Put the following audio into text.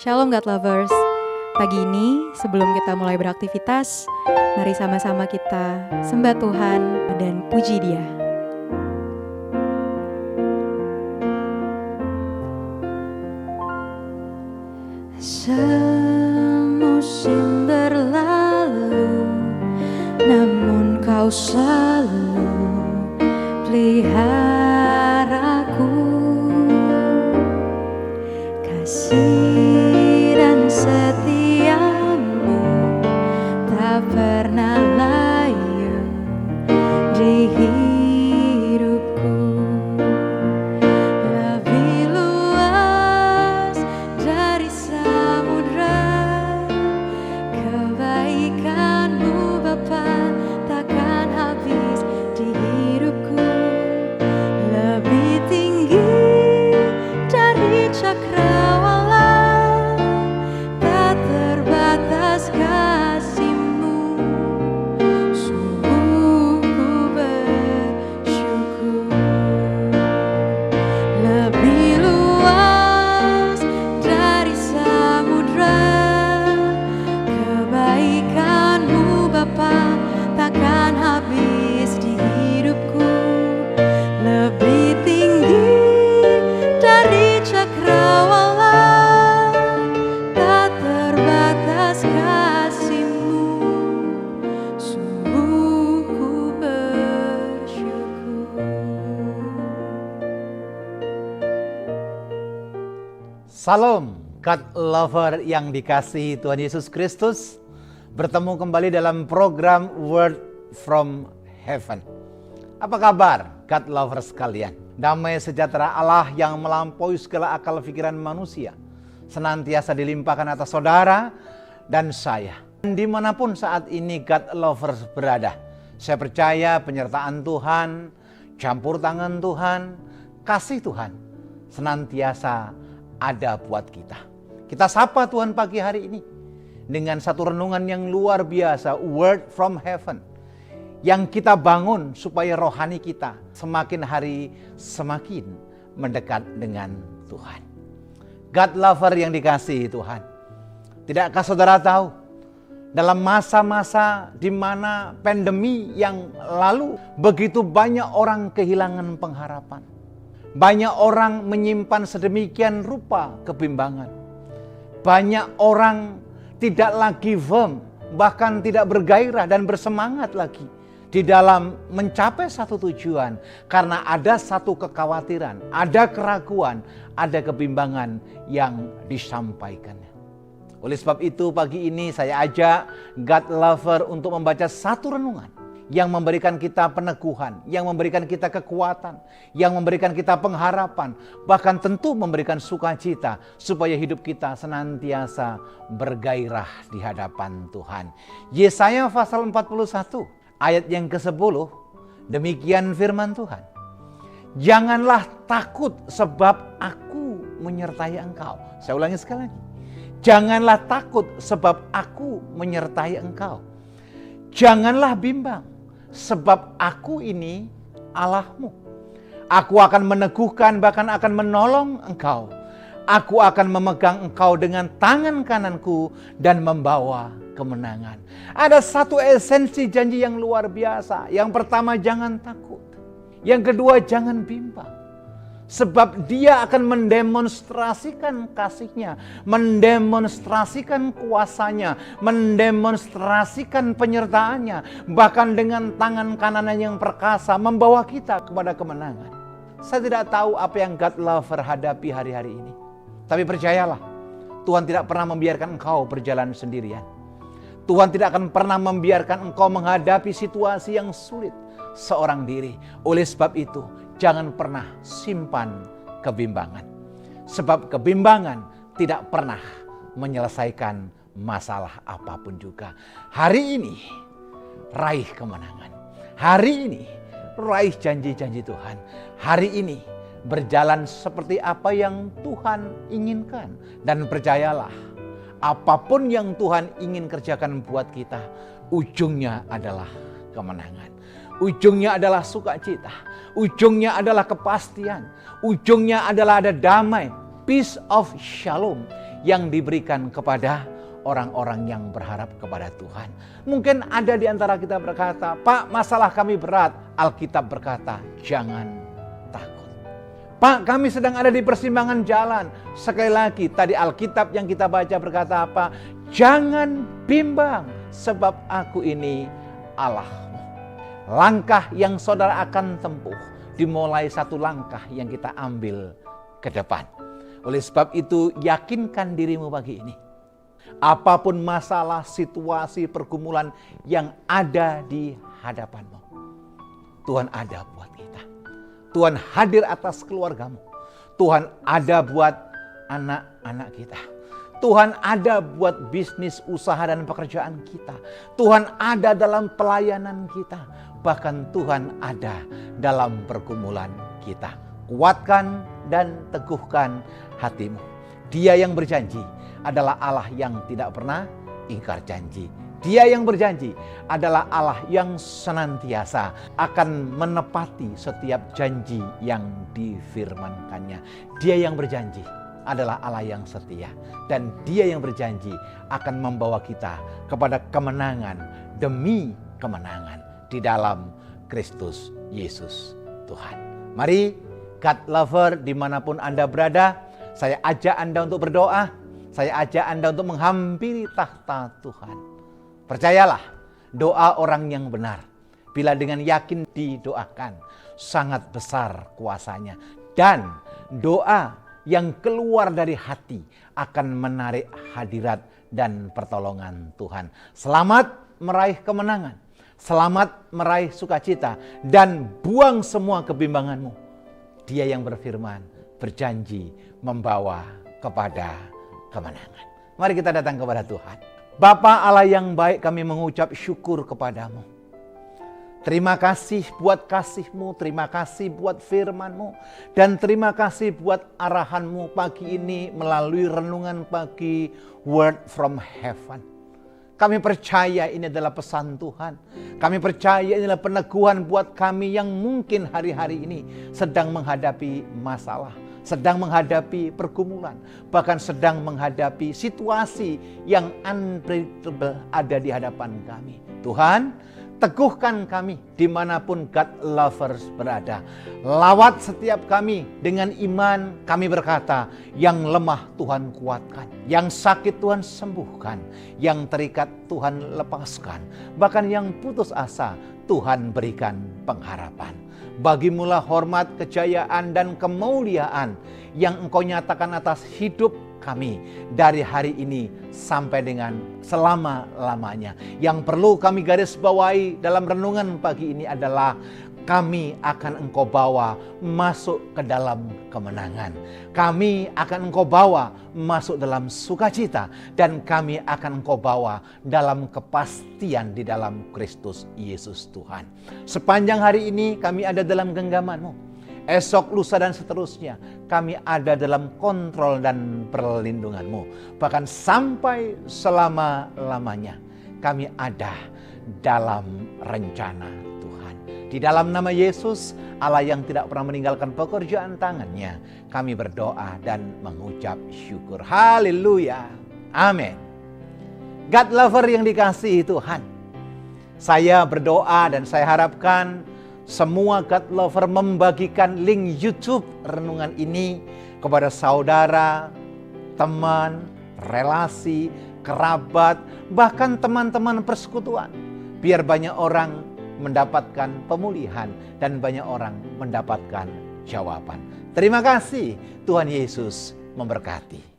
Shalom God Lovers. Pagi ini sebelum kita mulai beraktivitas, mari sama-sama kita sembah Tuhan dan puji Dia. Semusim berlalu, namun Kau selalu peliharaku. Kasih dan setiamu tak pernah layu di hidupku. Lebih luas dari samudra, kebaikan-Mu Bapa takkan habis di hidupku. Lebih tinggi dari cakrawala, tak terbatas kasih-Mu. Sungguh ku bersyukur. Lebih luas dari samudra, kebaikan-Mu Bapa takkan habis di hidupku. Lebih tinggi dari cakrawala, tak terbatas kasih-Mu. Sungguh ku bersyukur. Salam God Lover yang dikasihi Tuhan Yesus Kristus. Bertemu kembali dalam program Word from Heaven. Apa kabar God Lover sekalian? Damai sejahtera Allah yang melampaui segala akal pikiran manusia senantiasa dilimpahkan atas saudara dan saya. Dimanapun saat ini God Lovers berada, saya percaya penyertaan Tuhan, campur tangan Tuhan, kasih Tuhan senantiasa ada buat kita. Kita sapa Tuhan pagi hari ini dengan satu renungan yang luar biasa, Word from Heaven, yang kita bangun supaya rohani kita semakin hari semakin mendekat dengan Tuhan. God Lover yang dikasihi Tuhan, tidakkah saudara tahu, dalam masa-masa di mana pandemi yang lalu, begitu banyak orang kehilangan pengharapan. Banyak orang menyimpan sedemikian rupa kebimbangan. Banyak orang tidak lagi firm, bahkan tidak bergairah dan bersemangat lagi di dalam mencapai satu tujuan, karena ada satu kekhawatiran, ada keraguan, ada kebimbangan yang disampaikannya. Oleh sebab itu pagi ini saya ajak God Lover untuk membaca satu renungan yang memberikan kita peneguhan, yang memberikan kita kekuatan, yang memberikan kita pengharapan, bahkan tentu memberikan sukacita supaya hidup kita senantiasa bergairah di hadapan Tuhan. Yesaya pasal 41 ayat yang ke-10, demikian firman Tuhan. Janganlah takut sebab aku menyertai engkau. Saya ulangi sekali lagi. Janganlah takut sebab aku menyertai engkau. Janganlah bimbang sebab aku ini Allahmu. Aku akan meneguhkan, bahkan akan menolong engkau. Aku akan memegang engkau dengan tangan kananku dan membawa kemenangan. Ada satu esensi janji yang luar biasa. Yang pertama, jangan takut. Yang kedua, jangan bimbang. Sebab Dia akan mendemonstrasikan kasih-Nya, mendemonstrasikan kuasa-Nya, mendemonstrasikan penyertaan-Nya, bahkan dengan tangan kanan yang perkasa membawa kita kepada kemenangan. Saya tidak tahu apa yang God Lover hadapi hari-hari ini, tapi percayalah, Tuhan tidak pernah membiarkan engkau berjalan sendirian. Tuhan tidak akan pernah membiarkan engkau menghadapi situasi yang sulit seorang diri. Oleh sebab itu, jangan pernah simpan kebimbangan. Sebab kebimbangan tidak pernah menyelesaikan masalah apapun juga. Hari ini, raih kemenangan. Hari ini, raih janji-janji Tuhan. Hari ini, berjalan seperti apa yang Tuhan inginkan. Dan percayalah, apapun yang Tuhan ingin kerjakan buat kita, ujungnya adalah kemenangan. Ujungnya adalah sukacita. Ujungnya adalah kepastian. Ujungnya adalah ada damai. Peace of Shalom yang diberikan kepada orang-orang yang berharap kepada Tuhan. Mungkin ada di antara kita berkata, Pak, masalah kami berat. Alkitab berkata, jangan takut. Pak, kami sedang ada di persimpangan jalan. Sekali lagi, tadi Alkitab yang kita baca berkata apa? Jangan bimbang, sebab aku ini Allahmu. Langkah yang saudara akan tempuh, dimulai satu langkah yang kita ambil ke depan. Oleh sebab itu, yakinkan dirimu pagi ini. Apapun masalah, situasi, pergumulan yang ada di hadapanmu, Tuhan ada buat kita. Tuhan hadir atas keluargamu. Tuhan ada buat anak-anak kita. Tuhan ada buat bisnis, usaha, dan pekerjaan kita. Tuhan ada dalam pelayanan kita. Bahkan Tuhan ada dalam pergumulan kita. Kuatkan dan teguhkan hatimu. Dia yang berjanji adalah Allah yang tidak pernah ingkar janji. Dia yang berjanji adalah Allah yang senantiasa akan menepati setiap janji yang difirmankannya. Dia yang berjanji adalah Allah yang setia. Dan Dia yang berjanji akan membawa kita kepada kemenangan demi kemenangan di dalam Kristus Yesus Tuhan. Mari, God lover dimanapun Anda berada, saya ajak Anda untuk berdoa. Saya ajak Anda untuk menghampiri tahta Tuhan. Percayalah, doa orang yang benar, bila dengan yakin didoakan, sangat besar kuasanya. Dan doa yang keluar dari hati akan menarik hadirat dan pertolongan Tuhan. Selamat meraih kemenangan, selamat meraih sukacita, dan buang semua kebimbanganmu. Dia yang berfirman, berjanji membawa kepada kemenangan. Mari kita datang kepada Tuhan. Bapa Allah yang baik, kami mengucap syukur kepadamu. Terima kasih buat kasih-Mu, terima kasih buat firman-Mu, dan terima kasih buat arahan-Mu pagi ini melalui renungan pagi Word from Heaven. Kami percaya ini adalah pesan Tuhan. Kami percaya ini adalah peneguhan buat kami yang mungkin hari-hari ini sedang menghadapi masalah, sedang menghadapi pergumulan, bahkan sedang menghadapi situasi yang unpredictable ada di hadapan kami. Tuhan, teguhkan kami dimanapun God lovers berada. Lawat setiap kami dengan iman. Kami berkata, yang lemah Tuhan kuatkan, yang sakit Tuhan sembuhkan, yang terikat Tuhan lepaskan, bahkan yang putus asa Tuhan berikan pengharapan. Bagimulah hormat, kejayaan, dan kemuliaan yang Engkau nyatakan atas hidup kami dari hari ini sampai dengan selama-lamanya. Yang perlu kami garis bawahi dalam renungan pagi ini adalah kami akan Engkau bawa masuk ke dalam kemenangan. Kami akan Engkau bawa masuk dalam sukacita. Dan kami akan Engkau bawa dalam kepastian di dalam Kristus Yesus Tuhan. Sepanjang hari ini kami ada dalam genggaman-Mu. Esok, lusa, dan seterusnya kami ada dalam kontrol dan perlindungan-Mu. Bahkan sampai selama-lamanya kami ada dalam rencana Tuhan. Di dalam nama Yesus, Allah yang tidak pernah meninggalkan pekerjaan tangannya, kami berdoa dan mengucap syukur. Haleluya. Amin. God lover yang dikasihi Tuhan, saya berdoa dan saya harapkan semua God lover membagikan link YouTube renungan ini kepada saudara, teman, relasi, kerabat, bahkan teman-teman persekutuan. Biar banyak orang mendapatkan pemulihan dan banyak orang mendapatkan jawaban. Terima kasih, Tuhan Yesus memberkati.